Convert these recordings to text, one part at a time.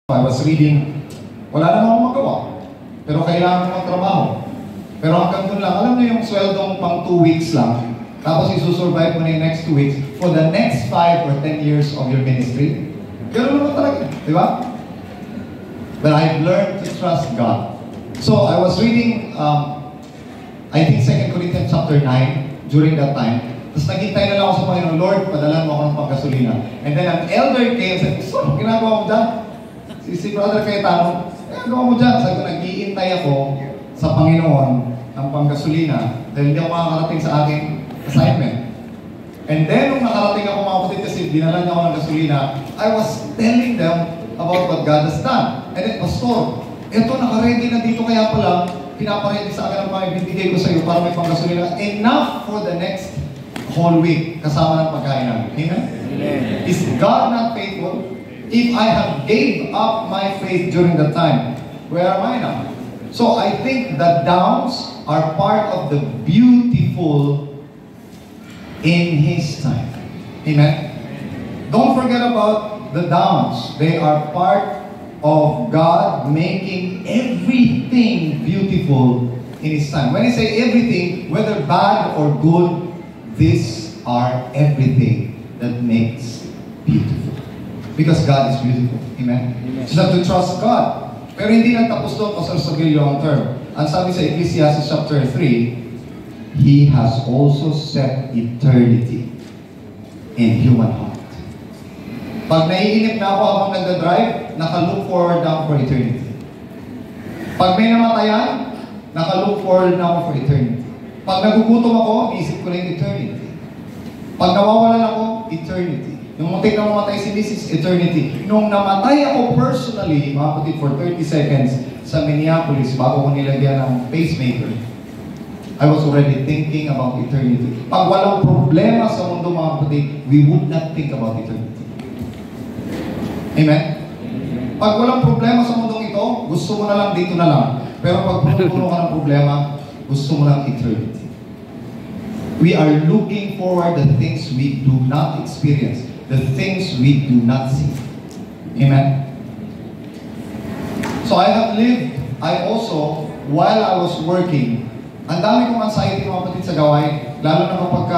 I was reading, wala naman akong magawa, pero kailangan ko magtrabaho. Pero hanggang doon lang, alam niyo yung sweldong pang 2 weeks lang, tapos isusurvive mo na yung next 2 weeks for the next 5 or 10 years of your ministry. Ganun naman talaga, di ba? But I've learned to trust God. So I was reading, I think 2 Corinthians chapter 9, during that time. Tapos naghintay na lang ako sa Panginoon, Lord, padalan mo ako ng panggasolina. And then an elder came and said, so, ginagawa mo dyan? Si Brother Cayetano, ginagawa mo dyan? Sabi ko, nag-iintay ako sa Panginoon ng panggasolina dahil hindi ako makakarating sa aking assignment. And then, nung nakarating ako mga kapatid kasi dinala niya ako ng gasolina, I was telling them about what God has done. And then, Pastor, eto, nakaready na dito kaya pala, pinapaready sa akin ang mga ibibigay ko sa iyo para may panggasolina. Enough for the next whole week, kasama ng pagkain namin. Amen? Amen? Is God not faithful? If I have gave up my faith during that time, where am I now? So I think the downs are part of the beautiful in His time. Amen? Don't forget about the downs. They are part of God making everything beautiful in His time. When I say everything, whether bad or good, these are everything that makes beautiful. Because God is beautiful. Amen? Amen. So you have to trust God. Pero hindi nagtapos doon, Pastor Sabil, long term. Ang sabi sa Ecclesiastes chapter 3, He has also set eternity in human heart. Pag naiinip na ako habang nagda-drive, naka-look forward na ako for eternity. Pag may namatayan, naka-look forward na ako for eternity. Pag nagugutom ako, isip ko na yung eternity. Pag nawawalan ako, eternity. Nung muntik na mamatay si Mrs. Eternity. Nung namatay ako personally, mga kapatid, for 30 seconds sa Minneapolis, bago ko nilagyan ng pacemaker, I was already thinking about eternity. Pag walang problema sa mundo, mga kapatid, we would not think about eternity. Amen? Pag walang problema sa mundong ito, gusto mo na lang dito na lang. Pero pag puno ka ng problema, gusto mo lang eternity. We are looking forward to the things we do not experience. The things we do not see. Amen? So I have lived, I also, while I was working, ang dami kong anxiety, mga kapatid, sa gawain, lalo na kapag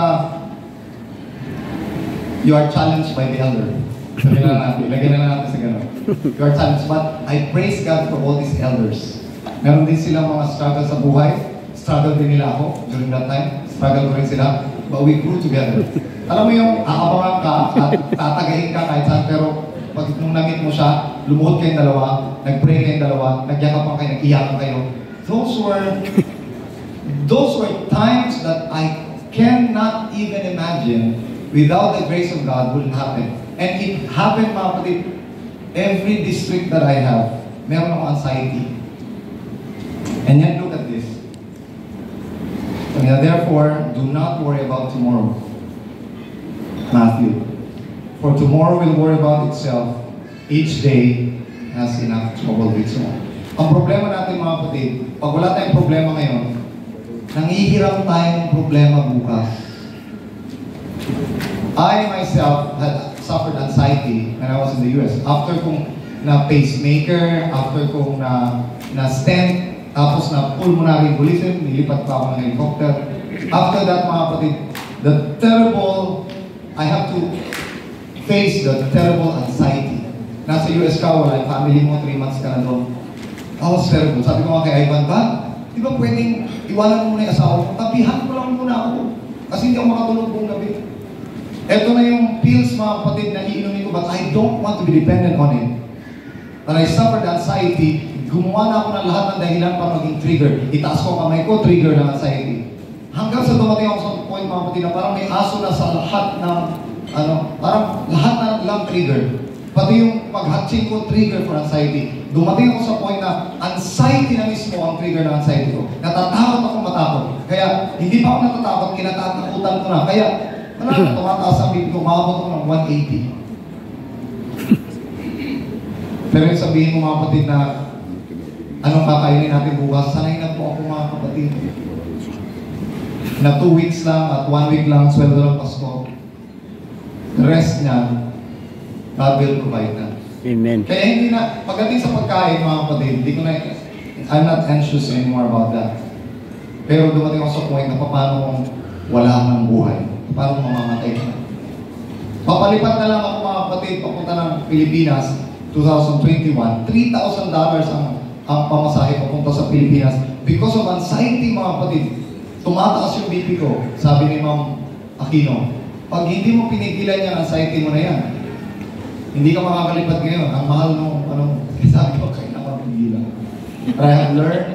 you are challenged by the elder. Sabihin na natin, lagyan na natin sa gano'n. You are challenged, but I praise God for all these elders. Meron din silang mga struggle sa buhay. Struggle din nila ako during that time. Struggle ko rin sila. But we grew together. Alam mo yung aabangan ka at tatagayin ka kahit saan, pero pag nung namit mo siya, lumuhod kayong dalawa, nag-pray kayong dalawa, nagyakapan kayo, nag-iyakan kayo. Those were times that I cannot even imagine without the grace of God will happen. And it happened, mga kapatid, every district that I have, meron akong anxiety. And yet, look at this. Therefore, do not worry about tomorrow. Matthew. For tomorrow will worry about itself. Each day has enough trouble with its own. Ang problema natin, mga kapatid, pag wala tayong problema ngayon, nangihiram tayo ng problema bukas. I myself had suffered anxiety when I was in the US. After kong na-pacemaker, after kong na-stent, tapos na pulmonary embolism, nilipat pa ako ng helicopter. After that, mga kapatid, I have to face the terrible anxiety. Nasa US ka, wala yung family mo, 3 months ka na doon. That was terrible. Sabi ko nga kay Ivan, di ba pwedeng iwanan mo muna yung asawa mo? Tabihan ko lang muna ako. Kasi hindi ako makatulog buong gabi. Ito na yung pills, mga kapatid, na iinumin ko, but I don't want to be dependent on it. When I suffered anxiety, gumawa na ako ng lahat ng dahilan para maging trigger. Itaas ko kamay ko, trigger ng anxiety. Hanggang sa dumating ako sa point, mga kapatid, na parang may aso na sa lahat ng, parang lahat na lang trigger. Pati yung pag-hatching ko, trigger for anxiety. Dumating ako sa point na anxiety na mismo ang trigger ng anxiety ko. Natatakot akong matakot. Kaya, hindi pa ako natatakot, kinatatakutan ko na. Kaya, tumataas ang bibig ko, makabot ko ng 180. Pero yung sabihin mo, mga kapatid, na anong kakainin natin bukas? Sanay na po ako, mga kapatid. Na 2 weeks lang at 1 week lang, sweldo lang Pasko. The rest niya, God will provide na. Amen. Kaya hindi na, pagdating sa pagkain mga kapatid, hindi ko na, I'm not anxious anymore about that. Pero dumating ako sa point na paano kung wala ng buhay, paano mamamatay ka na. Papalipat na lang ako mga kapatid, papunta ng Pilipinas, 2021, $3,000 ang pamasahe papunta sa Pilipinas because of anxiety mga kapatid. Tumataas yung BP ko, sabi ni Ma'am Aquino. Pag hindi mo pinigilan yung anxiety mo na yan, hindi ka makakalipad ngayon. Ang mahal nung, sabi ko, kaya nakapigilan. But I have learned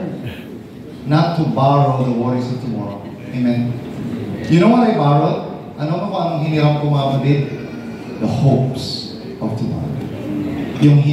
not to borrow the worries of tomorrow. Amen. You know what I borrowed? Ano mo kung anong hiniram ko mga kapatid? The hopes of tomorrow. Yung